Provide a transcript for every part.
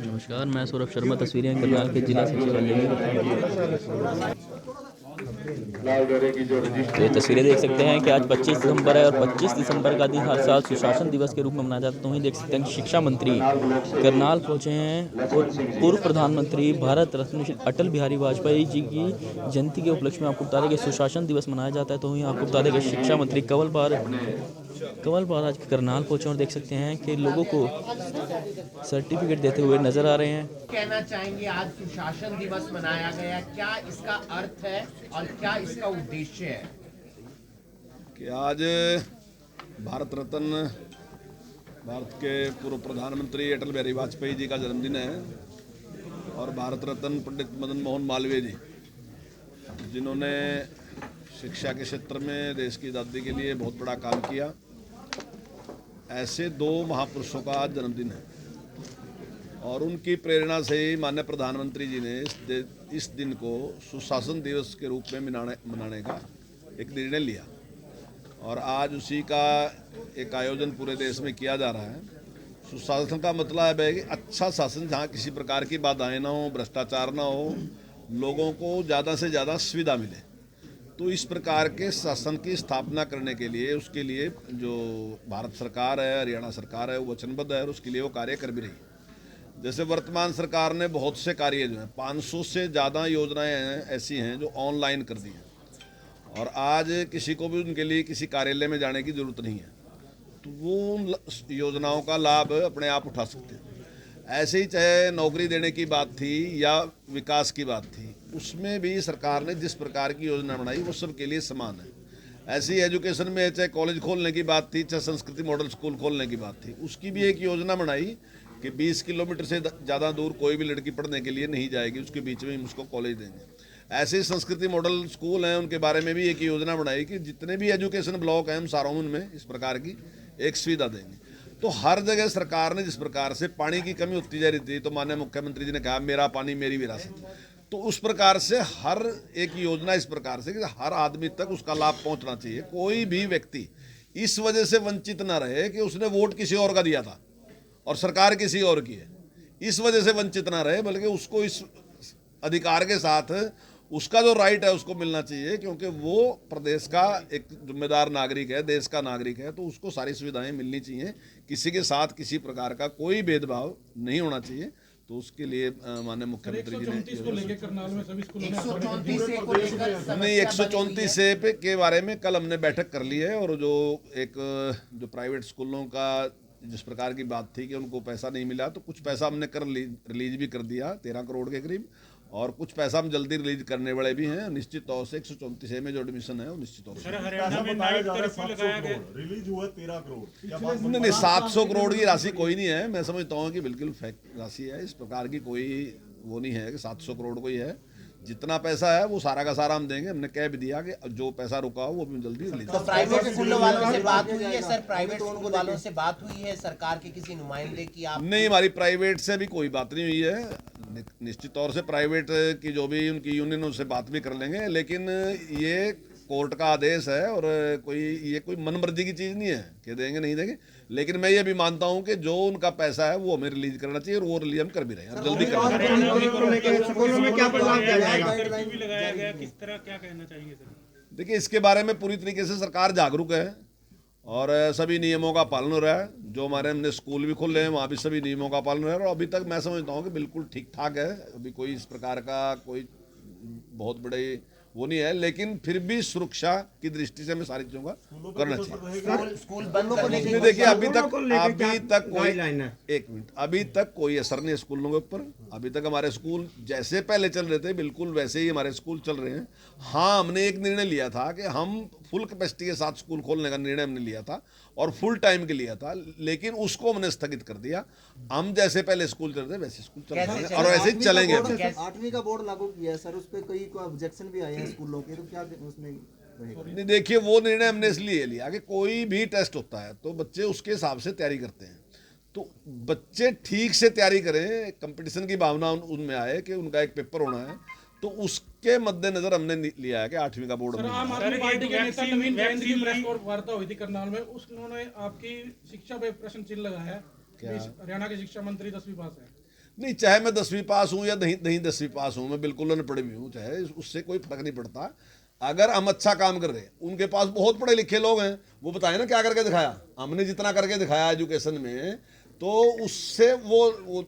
नमस्कार, मैं सौरभ शर्मा। तस्वीरें करनाल के जिला सचिवालय की। तो ये तस्वीरें देख सकते हैं कि आज 25 दिसंबर है और 25 दिसंबर का दिन हर साल सुशासन दिवस के रूप में मनाया जाता है। तो वहीं देख सकते हैं कि शिक्षा मंत्री करनाल पहुंचे हैं और पूर्व प्रधानमंत्री भारत रत्न श्री अटल बिहारी वाजपेयी जी की जयंती के उपलक्ष्य में आपको बता दें कि सुशासन दिवस मनाया जाता है। तो वहीं आपको बता दें कि शिक्षा मंत्री कंवल पाल आज करनाल पहुंचे और देख सकते हैं कि लोगों को सर्टिफिकेट देते हुए नजर आ रहे हैं। कहना चाहेंगे, आज सुशासन दिवस मनाया गया, क्या इसका अर्थ है और क्या इसका उद्देश्य है? कि आज भारत रत्न भारत के पूर्व प्रधानमंत्री अटल बिहारी वाजपेयी जी का जन्मदिन है और भारत रत्न पंडित मदन मोहन मालवीय जी, जिन्होंने शिक्षा के क्षेत्र में देश की आज़ादी के लिए बहुत बड़ा काम किया, ऐसे दो महापुरुषों का आज जन्मदिन है और उनकी प्रेरणा से ही माननीय प्रधानमंत्री जी ने इस दिन को सुशासन दिवस के रूप में मनाने का एक निर्णय लिया और आज उसी का एक आयोजन पूरे देश में किया जा रहा है। सुशासन का मतलब है कि अच्छा शासन, जहाँ किसी प्रकार की बाधाएं ना हो, भ्रष्टाचार ना हो, लोगों को ज़्यादा से ज़्यादा सुविधा मिले। तो इस प्रकार के शासन की स्थापना करने के लिए, उसके लिए जो भारत सरकार है, हरियाणा सरकार है, वो वचनबद्ध है और उसके लिए वो कार्य कर भी रही है। जैसे वर्तमान सरकार ने बहुत से कार्य जो हैं, 500 से ज़्यादा योजनाएं ऐसी हैं जो ऑनलाइन कर दी हैं और आज किसी को भी उनके लिए किसी कार्यालय में जाने की ज़रूरत नहीं है, तो वो उन योजनाओं का लाभ अपने आप उठा सकते हैं। ऐसे ही चाहे नौकरी देने की बात थी या विकास की बात थी, उसमें भी सरकार ने जिस प्रकार की योजना बनाई वो सबके लिए समान है। ऐसी एजुकेशन में चाहे कॉलेज खोलने की बात थी, चाहे संस्कृति मॉडल स्कूल खोलने की बात थी, उसकी भी एक योजना बनाई कि 20 किलोमीटर से ज़्यादा दूर कोई भी लड़की पढ़ने के लिए नहीं जाएगी, उसके बीच में हम उसको कॉलेज देंगे। ऐसे संस्कृति मॉडल स्कूल हैं, उनके बारे में भी एक योजना बनाई कि जितने भी एजुकेशन ब्लॉक हैं हम सारों में इस प्रकार की एक सुविधा देंगे। तो हर जगह सरकार ने जिस प्रकार से पानी की कमी होती जा रही थी, तो माननीय मुख्यमंत्री जी ने कहा मेरा पानी मेरी विरासत, तो उस प्रकार से हर एक योजना इस प्रकार से कि हर आदमी तक उसका लाभ पहुंचना चाहिए। कोई भी व्यक्ति इस वजह से वंचित ना रहे कि उसने वोट किसी और का दिया था और सरकार किसी और की है, इस वजह से वंचित ना रहे, बल्कि उसको इस अधिकार के साथ उसका जो राइट है उसको मिलना चाहिए, क्योंकि वो प्रदेश का एक जिम्मेदार नागरिक है, देश का नागरिक है, तो उसको सारी सुविधाएं मिलनी चाहिए। किसी के साथ किसी प्रकार का कोई भेदभाव नहीं होना चाहिए। तो उसके लिए माननीय मुख्यमंत्री जी ने नहीं 134 से के बारे में कल हमने बैठक कर ली है और जो प्राइवेट स्कूलों का जिस प्रकार की बात थी कि उनको पैसा नहीं मिला, तो कुछ पैसा हमने रिलीज भी कर दिया 13 करोड़ के करीब, और कुछ पैसा हम जल्दी रिलीज करने वाले भी हैं। निश्चित तौर से 134 में जो एडमिशन है वो निश्चित तौर से रिलीज हुआ 13 करोड़ नहीं 700 करोड़ की राशि कोई नहीं है। मैं समझता हूँ कि बिल्कुल फैक्ट राशि है, इस प्रकार की कोई वो नहीं है कि 700 करोड़ कोई है। जितना पैसा है वो सारा का सारा हम देंगे। हमने कह भी दिया कि जो पैसा रुका हो वो भी जल्दी रिलीज। तो प्राइवेट स्कूलों वालों से बात हुई है सर? प्राइवेट स्कूल वालों से बात हुई है सरकार के किसी नुमाइंदे की? आप नहीं, हमारी प्राइवेट से भी कोई बात नहीं हुई है। निश्चित तौर से प्राइवेट की जो भी उनकी यूनियन उससे बात भी कर लेंगे, लेकिन ये कोर्ट का आदेश है और ये कोई मनमर्जी की चीज़ नहीं है कि देंगे नहीं देंगे। लेकिन मैं ये भी मानता हूं कि जो उनका पैसा है वो हमें रिलीज करना चाहिए और वो रिलीज हम कर भी रहे हैं, जल्दी कर रहे हैं। देखिए, इसके बारे में पूरी तरीके से सरकार जागरूक है और सभी नियमों का पालन हो रहा है। जो हमने स्कूल भी खोले हैं वहाँ भी सभी नियमों का पालन हो रहा है और अभी तक मैं समझता हूँ कि बिल्कुल ठीक ठाक है। अभी कोई इस प्रकार का कोई बहुत बड़े वो नहीं है, लेकिन फिर भी सुरक्षा की दृष्टि से हमें सारी चीजों का करना चाहिए। स्कूल बंद करने की देखिए, अभी तक कोई एक मिनट अभी तक कोई असर नहीं है स्कूलों के ऊपर। अभी तक हमारे स्कूल जैसे पहले चल रहे थे बिल्कुल वैसे ही हमारे स्कूल चल रहे हैं। हाँ, हमने एक निर्णय लिया था कि हम फुल कैपेसिटी के साथ स्कूल खोलने का निर्णय हमने लिया था और फुल टाइम के लिया था, लेकिन उसको हमने स्थगित कर दिया। हम जैसे पहले स्कूल चल रहे थे वैसे स्कूल चल रहे हैं और वैसे ही चलेंगे। 8वीं का बोर्ड लागू किया है सर, उस पर कई ऑब्जेक्शन भी आए हैं स्कूलों के, तो क्या उसमें नहीं, देखिए वो निर्णय हमने इसलिए लिया कि कोई भी टेस्ट होता है तो बच्चे उसके हिसाब से तैयारी करते हैं, तो बच्चे ठीक से तैयारी करें, कंपटीशन की भावना उनमें आए कि उनका एक पेपर होना है, तो उसके मद्देनजर हमने लिया है कि 8वीं का बोर्ड सर, हमने आम आदमी पार्टी के नेता नवीन जयंत की प्रेस वार्ता हुई थी करनाल में, उन्होंने आपकी शिक्षा पे प्रश्न चिन्ह लगाया है। हरियाणा के शिक्षा मंत्री 10वीं पास है। नहीं, चाहे मैं 10वीं पास हूँ या नहीं 10वीं पास हूँ, मैं बिल्कुल अनपढ़ भी हूँ, चाहे उससे कोई फर्क नहीं पड़ता। अगर हम अच्छा काम कर रहे हैं, उनके पास बहुत पढ़े लिखे लोग हैं, वो बताए ना क्या करके दिखाया। हमने जितना करके दिखाया एजुकेशन में, तो उससे वो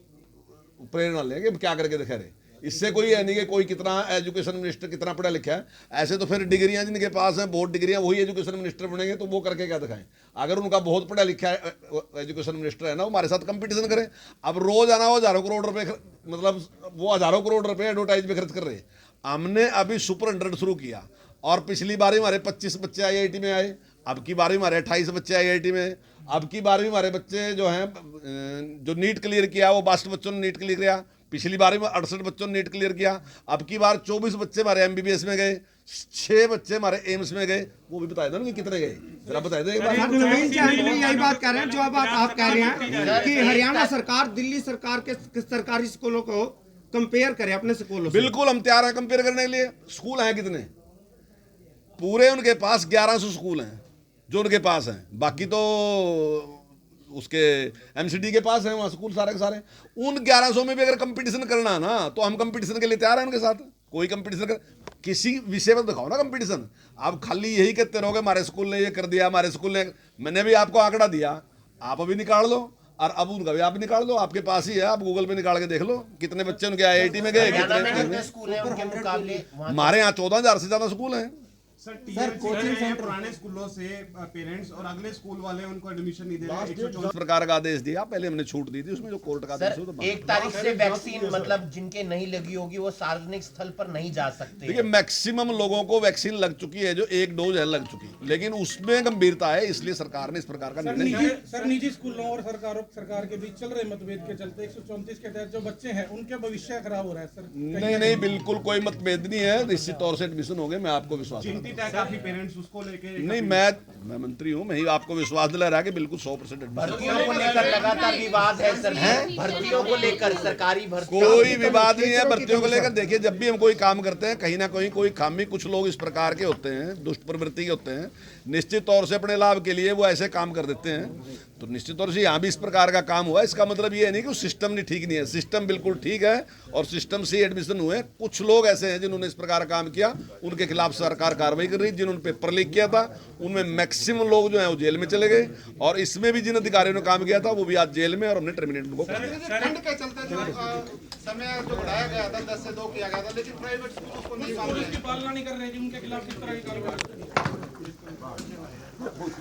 प्रेरणा लें कि क्या करके दिखा रहे। इससे कोई है नहीं कि कोई कितना एजुकेशन मिनिस्टर कितना पढ़ा लिखा है। ऐसे तो फिर डिग्रियां जिनके पास हैं, बहुत डिग्रियां, वही एजुकेशन मिनिस्टर बनेंगे, तो वो करके क्या दिखाएं। अगर उनका बहुत पढ़ा लिखा एजुकेशन मिनिस्टर है ना, वो हमारे साथ कंपटीशन करें। अब रोज आना वो हजारों करोड़ रुपए, मतलब वो हजारों करोड़ रुपए एडवर्टाइज में खर्च कर रहे हैं। हमने अभी सुपर 100 शुरू किया, और पिछली बार हमारे 25 बच्चे IIT में आए, अब की बार हमारे 28 बच्चे IIT में। अब की बार हमारे बच्चे जो हैं, जो नीट क्लियर किया, वो 62 बच्चों ने नीट क्लियर किया। पिछली बार में 68 बच्चों ने नीट क्लियर किया। अब की बार 24 बच्चे हमारे MBBS में गए, 6 बच्चे हमारे एम्स में गए। वो भी बताए दो ना कि कितने गए, जरा बताए दो एक बार। नवीन जयंत भी यही बात कह रहे हैं जो अब आप कह रहे हैं कि हरियाणा सरकार दिल्ली सरकार के सरकारी स्कूलों को कंपेयर करे अपने स्कूलों से। बिल्कुल, हम तैयार हैं कंपेयर करने के लिए। स्कूल हैं कितने? पूरे उनके पास 1100 स्कूल हैं जो उनके पास हैं। बाकी तो उसके MCD के पास हैं वहाँ स्कूल सारे के सारे। उन 1100 में भी अगर कंपटीशन करना है ना, तो हम कंपटीशन के लिए तैयार हैं उनके साथ। कोई कंपटीशन कर, किसी विषय पर दिखाओ ना कंपटीशन। आप खाली यही कहते रहोगे हमारे स्कूल ने ये कर दिया, हमारे स्कूल ने। मैंने भी आपको आंकड़ा दिया, आप अभी निकाल लो, और अब उनका भी आप निकाल लो, आपके पास ही है। आप गूगल पे निकाल के देख लो कितने बच्चे उनके IIT में गए, कितने स्कूल हैं उनके मुकाबले? हमारे यहाँ 14,000 से ज्यादा स्कूल हैं। सर कोचिंग सेंटर पुराने स्कूलों से पेरेंट्स और अगले स्कूल वाले उनको एडमिशन नहीं दे रहे। 114 प्रकार का आदेश दिया, पहले हमने छूट दी थी, उसमें जो कोर्ट का आदेश सर, है, तो 1 तारीख से वैक्सीन, मतलब जिनके नहीं लगी होगी वो सार्वजनिक स्थल पर नहीं जा सकते। देखिए, मैक्सिमम लोगों को वैक्सीन लग चुकी है, जो 1 डोज है लग चुकी, लेकिन उसमें गंभीरता है, इसलिए सरकार ने इस प्रकार का निर्णय लिया। सर, निजी स्कूलों और सरकार के बीच चल रहे मतभेद के चलते 134 के तहत जो बच्चे हैं उनके भविष्य खराब हो रहा है सर। नहीं, बिल्कुल कोई मतभेद नहीं है। निश्चित तौर से एडमिशन हो गए, मैं आपको विश्वास चिंतित है काफी पेरेंट्स उसको लेके। नहीं, मैं मंत्री हूँ, मैं ही आपको विश्वास दिला रहा कि बिल्कुल 100% एडमिशन। भर्तियों को लेकर लगातार विवाद है सर, भर्तियों को लेकर, सरकारी भर्ती। कोई विवाद नहीं है भर्तियों को लेकर। देखिए, जब भी हम कोई काम करते हैं, कहीं ना कहीं कोई खामी, कुछ लोग इस प्रकार के होते हैं, दुष्ट प्रवृत्ति के होते हैं, निश्चित तौर से अपने लाभ के लिए वो ऐसे काम कर देते हैं। तो निश्चित तौर से यहाँ भी इस प्रकार का काम हुआ। इसका मतलब ये नहीं कि सिस्टम नहीं ठीक नहीं है, सिस्टम बिल्कुल ठीक है, और सिस्टम से एडमिशन हुए। कुछ लोग ऐसे हैं जिन्होंने इस प्रकार का काम किया, उनके खिलाफ सरकार कार्रवाई कर रही है। जिन्होंने पेपर लीक किया था, उनमें मैक्सिमम लोग जो है वो जेल में चले गए, और इसमें भी जिन अधिकारियों ने काम किया था वो भी आज जेल में, और हमने टर्मिनेट उनको कर दिया। ठंड के चलते जो समय जो बढ़ाया गया था 10 से 2 किया गया था, लेकिन प्राइवेट स्कूल उसको नहीं मान रहे हैं। पालना नहीं कर रहे हैं, उनके खिलाफ किस तरह की कार्रवाई?